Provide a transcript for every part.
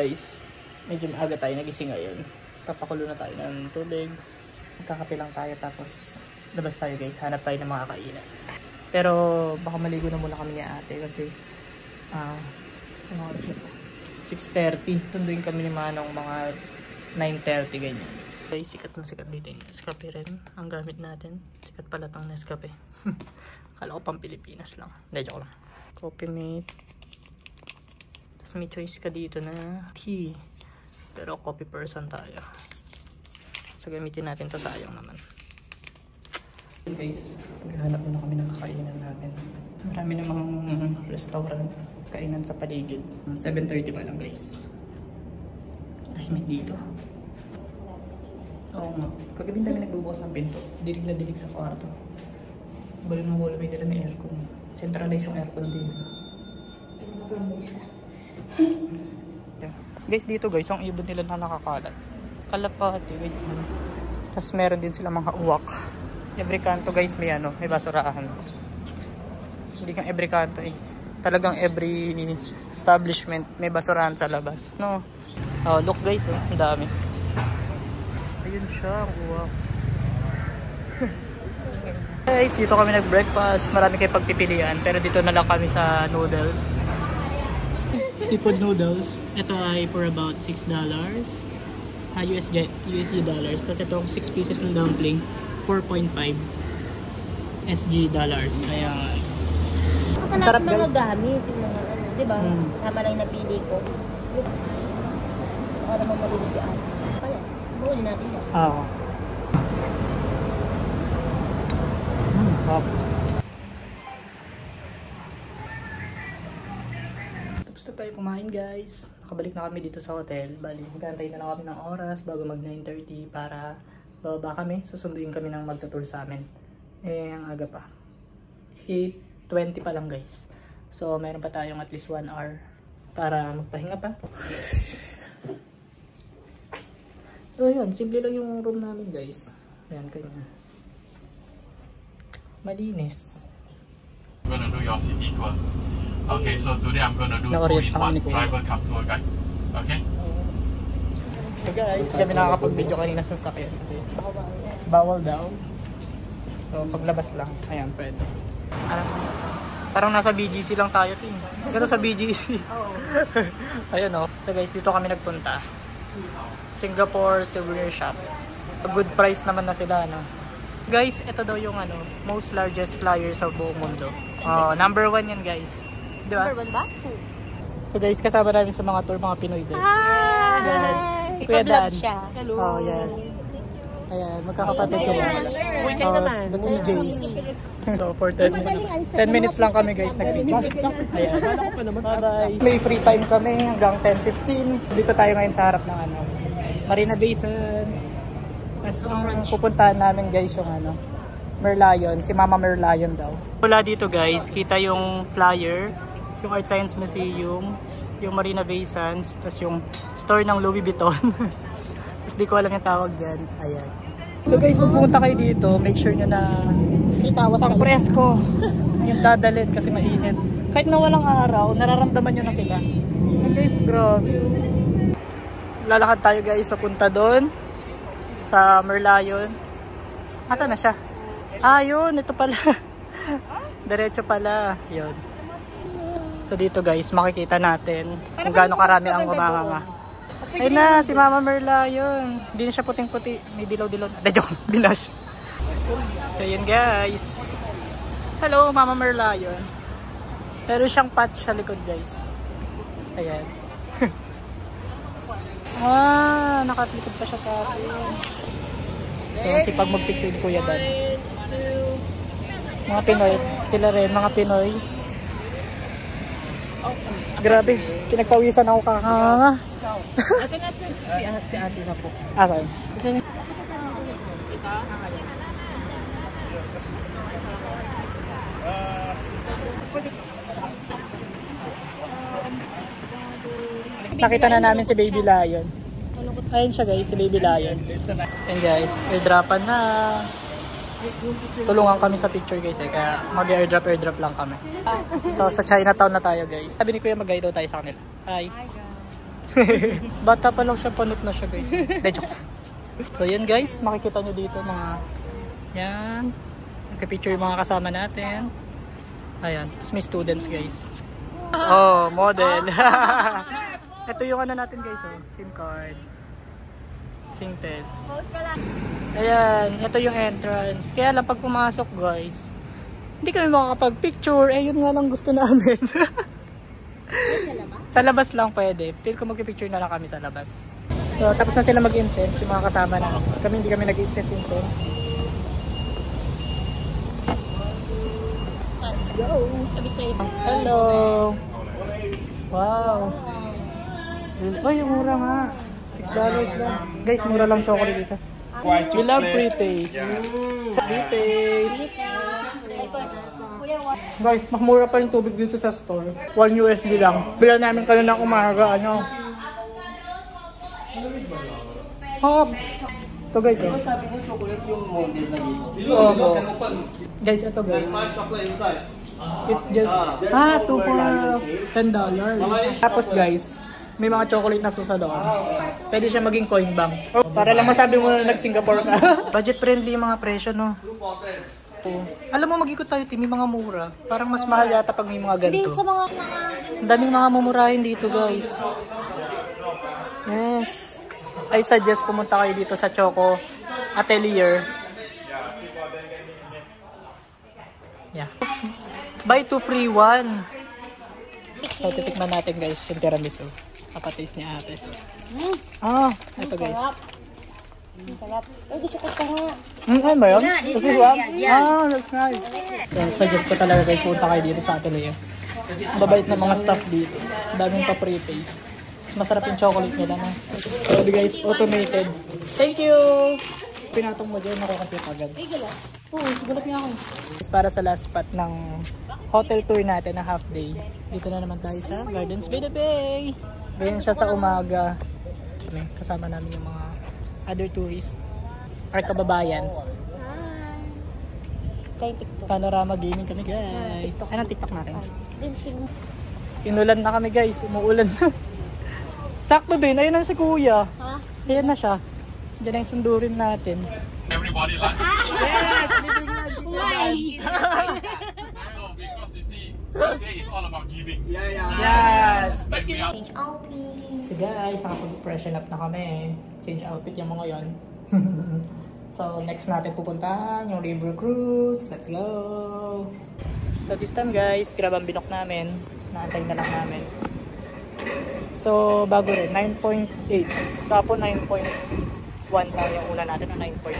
guys, medyo maaga tayo nagising ngayon. Papakulo na tayo ng tubig. Magkakape lang tayo tapos labas tayo guys. Hanap tayo ng mga kainan. Pero baka maligo na muna kami ni ate kasi 6:30. Sunduin kami ni Manong mga 9:30 ganyan. Guys, sikat na sikat dito yung Nescafe rin. Ang gamit natin. Sikat pala tong Nescafe. Kala ko pang Pilipinas lang. Hindi, joke lang. Coffee mate. Tapos may choice ka dito na tea. Pero coffee person tayo. So gamitin natin to, sayang naman. Guys, maghanap na kami ng kakainan natin. Marami namang restaurant, kainan sa paligid. 7:30 pa lang guys. Tahimik dito. Oo nga, kagabi dami nagbubukas ng pinto. Dilig na dilig sa kwarto. Balik ng wall, may nila may aircon. Centralize yung aircon dito. Guys, dito guys, yung ibon nila na nakakalat. Kalapati, guys. Tapos meron din sila mga uwak. Every kanto guys may may basurahan. Hindi kang every kanto talagang every establishment may basurahan sa labas, no? Oh, look guys, ang dami. Ayun siya, ang uwak. Guys, dito kami nag-breakfast. Marami kayo pagpipilian, pero dito na lang kami sa noodles. Seafood noodles. Ito ay for about $6. USD dollars. Tapos itong 6 pieces ng dumpling. 4.5 SG dollars. Ayan. Ang sarap mga gamit, yung mga diba? Tama lang yung napili ko. Para mamalinis si ate. Kaya, buhuli natin yan. Oo. Sarap. Tapos na tayo kumain guys. Nakabalik na kami dito sa hotel. Bali, magantay na lang kami ng oras bago mag 9:30 para bababa kami, susunduin kami ng magtutour sa amin. Ang aga pa. 8:20 pa lang guys. So, meron pa tayong at least 1 hour para magpahinga pa. So, yun. Simple lang yung room namin guys. Ayan, kanya. Malinis. I'm gonna do your city tour. Okay, so today I'm gonna do 2-in-1 driver cum tour guide. Okay? So guys, hindi kami nakakapag-video kanina sa sakyan kasi bawal daw. So paglabas lang, ayan, pwede. Parang nasa BGC lang tayo, ting. Gano'n sa BGC. Ayan o. So guys, dito kami nagpunta. Singapore Souvenir Shop. A good price naman na sila, no? Guys, ito daw yung most largest flyer sa buong mundo. Number 1 yan guys. Di ba? Number 1 ba? So guys, kasama namin sa mga tour, mga Pinoy din. Si Kuya siya. Hello. Oh, yes. Ayan, magkakapatid sila. Uy, kayo naman. The TJs. So, for 10 minutes lang kami guys nag-video. Ayan. Bye-bye. May free time kami hanggang 10:15. Dito tayo ngayon sa harap ng Marina Bay Sands. Tapos ang pupuntahan namin guys yung Merlion. Si Mama Merlion daw. Wala dito guys, kita yung flyer, yung Art Science Museum, yung Marina Bay Sands, tapos yung store ng Louis Vuitton. Tapos di ko alam yung tawag dyan. Ayan. So guys, pag pumunta kayo dito, make sure nyo na pang presko yung dadalhin kasi mainit. Kahit na walang araw, nararamdaman nyo na sila. And guys, grabe. Lalakad tayo guys, papunta doon sa Merlion. Asa na siya? Ah, yun. Ito pala. Diretso pala. Yun. So dito guys, makikita natin kung gaano karami ang humanganga. Ayun na, si Mama Merlion. Hindi na siya puting-puti. May dilaw-dilaw. Joke, binash. So yun guys. Hello, Mama Merlion. Pero siyang patch sa likod guys. Ayan. Nakalikod pa siya sa akin. So sipag mag-picture ni Kuya Dan. Mga Pinoy. Sila rin, mga Pinoy. Grabe, pinagpawisan ako kakanga. Ate na si ate na po. Okay. Nakita na namin si Baby Lion. Ayun siya guys, si Baby Lion. And guys, airdropan na. Tulungan kami sa picture guys kaya mag-airdrop lang kami. So sa Chinatown na tayo guys. Sabi ni Kuya mag-guide daw tayo sa kanila. Hi. Bata pa lang siya, panot na siya guys. De, joke. So yun guys, makikita nyo dito mga, yan, nagka-picture yung mga kasama natin. Ayan, tapos may students guys. Oh, model. Ito yung ano natin guys, oh, SIM card. Singted. Ayan, ito yung entrance. Kaya lang pag pumasok guys, hindi kami makakapag-picture. Eh, yun nga lang gusto namin. Sa labas lang pwede. Feel ko mag-picture na lang kami sa labas. So, tapos na sila mag-incense, yung mga kasama na. Kami hindi kami nag-incense. Let's go! Hello! Wow! Ay, yung mura nga. $6 lang. Guys, mura lang chocolate dito. We love free taste. Free taste. Guys, mas mura pa yung tubig dito sa store. $1 lang. Bila namin kanina ng umaga, ano. Hop! Ito guys, oh. Sabi niyo chocolate yung model na dito. Oo. Guys, ito guys. It's just, 2 for $10. Tapos guys, may mga chocolate na sa loob. Pwede siya maging coin bank. Para lang masabi mo na nag-Singapore ka. Budget friendly yung mga presyo, no? Alam mo, mag-ikot tayo, may mga mura. Parang mas mahal yata pag may mga ganito. Hindi sa mga Ang daming mga mumurahin dito, guys. Yes. I suggest pumunta kayo dito sa Choco Atelier. Yeah. Buy 2 free 1. So, titikman natin, guys, yung tiramisu. Kapataste ni ate. Ito, guys. Sarap. Ay, gusto ko pa nga. Ano ba yun? This is what? That's nice. So, suggest ko talaga guys, punta kayo dito sa atelier. Babait na mga staff dito. Daming pa pre-taste. Mas masarap yung chocolate nila, no? So, guys, automated. Thank you! Pinatong mo dyan, nakukompute agad. Ay, gala. Oo, gulat niya ako. Para sa last spot ng hotel tour natin na half day. Dito na naman tayo sa Gardens by the Bay. Ganyan siya sa umaga. Kasama namin yung mga other tourists or kababayans. Hi. TikTok. Panorama gaming kami guys. Anong TikTok natin? Inulan na kami guys. Umuulan na. Sakto din. Ayun na si kuya. Ha? Ayan na siya. Diyan ang sundurin natin. Everybody lunch. Yes! Living lunch. Why? No, because you see, today is all about giving. Yes! Change outfit. So guys, nakapag-freshen up na kami. Change outfit yung mga yon. So next natin pupuntahan yung river cruise. Let's go! So this time guys, grab ang binok namin. Naantay na lang namin. So bago rin, 9.8. Kapo 9.1 tayo yung una natin, 9.2.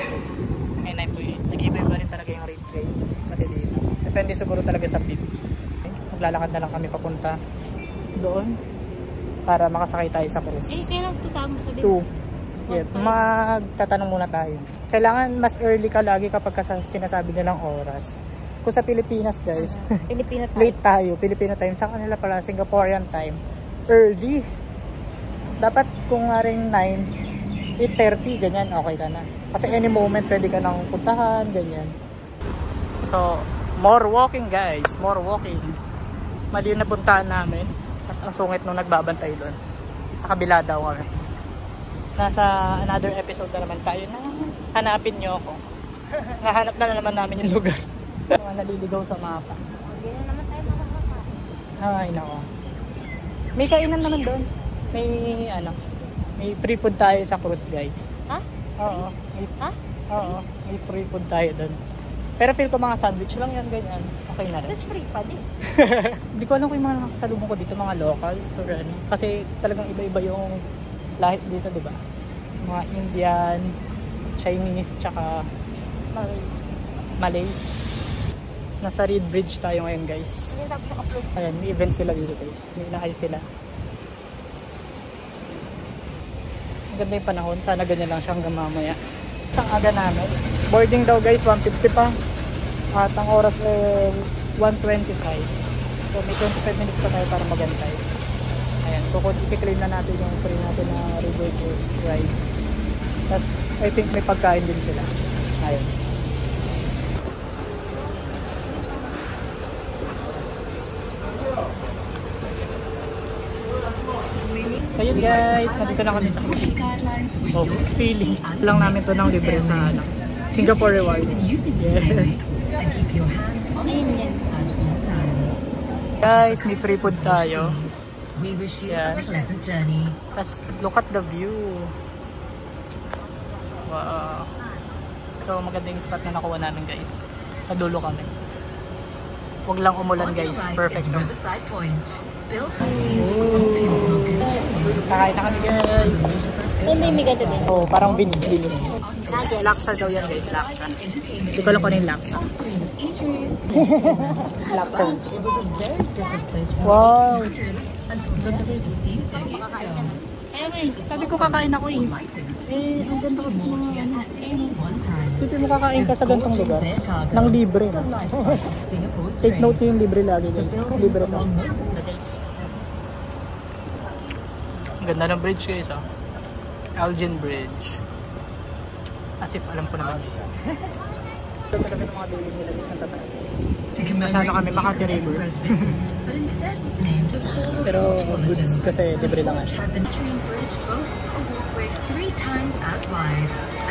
Ay 9.8. Nag-iba-iba rin talaga yung rate guys. Pati dito. Depende siguro talaga sa beat. Maglalakad na lang kami papunta doon para makasakay tayo sa cruise. Kailan ito tamo sabihin? 2. Yeah, magtatanong muna tayo. Kailangan mas early ka lagi kapag sinasabi nilang oras. Kung sa Pilipinas guys, Pilipino time. late tayo. Filipino time. Sa kanila pala, Singaporean time. Early. Dapat kung nga rin 9, 8:30, ganyan, okay ka na. Kasi any moment pwede ka nang puntahan, ganyan. So, more walking guys. More walking. Mali yung napuntahan namin. Mas ang sungit nung nagbabantay doon. Sa kabila daw kami. Nasa another episode na naman tayo na hanapin nyo ako. Nahanap na naman namin yung lugar. Mga naliligaw sa mapa. Hindi na naman tayo makakakain. Ay, nako. May kainan naman doon. May ano, may free food tayo sa cruise guys. Ha? Oo. Ha? Oo, may free food tayo doon. Pero feel ko mga sandwich lang yan, ganyan. Okay na rin. That's free pa din. Hindi ko alam kung yung mga nakasalubong ko dito, mga locals or ano. Kasi talagang iba-iba yung lahat dito, di ba? Mga Indian, Chinese, tsaka Malay. Nasa Reed Bridge tayo ngayon guys. Hindi tapos upload. Ayan, may event sila dito guys. May inaay sila. Ang ganda yung panahon. Sana ganyan lang siya hanggang mamaya. Isang aga namin. Boarding daw guys, 1:50 pa. At ang oras ay 1:25. So may 25 minutes pa tayo para magantay. Ayan, i-claim na natin yung free natin na river cruise ride. Tapos I think may pagkain din sila. Ayan. So yun guys, nandito na kami sa feeling lang namin to ng libre sa Singapore Rewards. Yes. Guys, may free food tayo. Yan. Tapos look at the view. Wow. So maganda yung spot na nakuha namin guys. Sa dulo kami. Huwag lang umulan guys. Perfect. Kakain na kami guys. Ay, may miga din. Oh, parang binis. Laksa daw yan guys. Laksa. Hindi ko lang kung ano yung laksa. Laksa. Wow. Sabi ko kakain ako eh. Ang ganda ko mga ano. Sabi mo kakain ka sa gantong lugar. Nang libre. Take note yung libre lagi guys. Libre na. Ang ganda ng bridge guys ah. Elgin Bridge. Asip, alam ko naman. Ito talaga ng mga building nila sa tataas. Masyado kami Makati River. Pero goods kasi libre lang siya.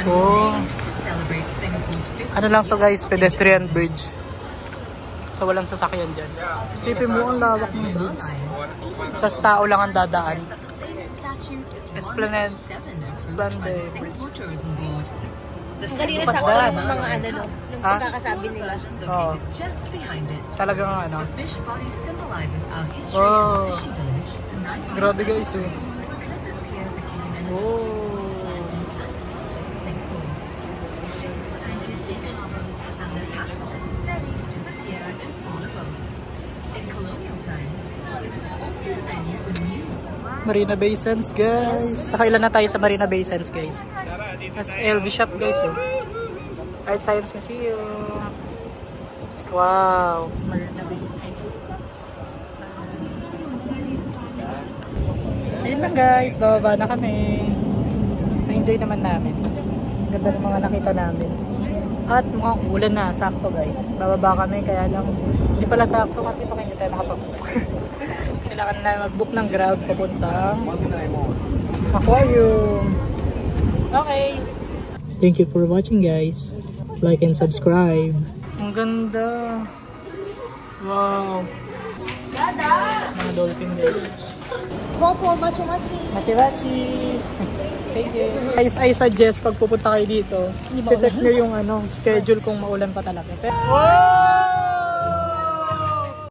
Oh. Ano lang to guys, pedestrian bridge. So walang sasakyan dyan. Isipin mo ang lawak ng bridge. Tapos tao lang ang dadaan. Esplanade Bridge. Ang galing na sa mga ano no, yung pagkakasabi nila. Oo. Talagang ano. Oh. Grabe guys eh. Oh. Marina Bay Sands guys. Nakailan na tayo sa Marina Bay Sands guys. Tapos LV shop guys oh. Art Science Museum. Wow. Marina Bay Sands. Ayun lang guys. Bababa na kami. Na-enjoy naman namin. Ganda ng mga nakita namin. At mukhang ulan na. Sakto guys. Bababa kami kaya lang hindi pala sakto kasi baka hindi tayo makapag-book. Kailangan na mag-book ng Grab papuntang aquarium. Okay. Thank you for watching guys. Like and subscribe. Ang ganda. Wow. Mga dolphin guys. Popo, machi-machi. Machi-machi. Thank you. Guys, I suggest pag pupunta kayo dito, check nyo yung schedule kung maulan pa talaga. Wow!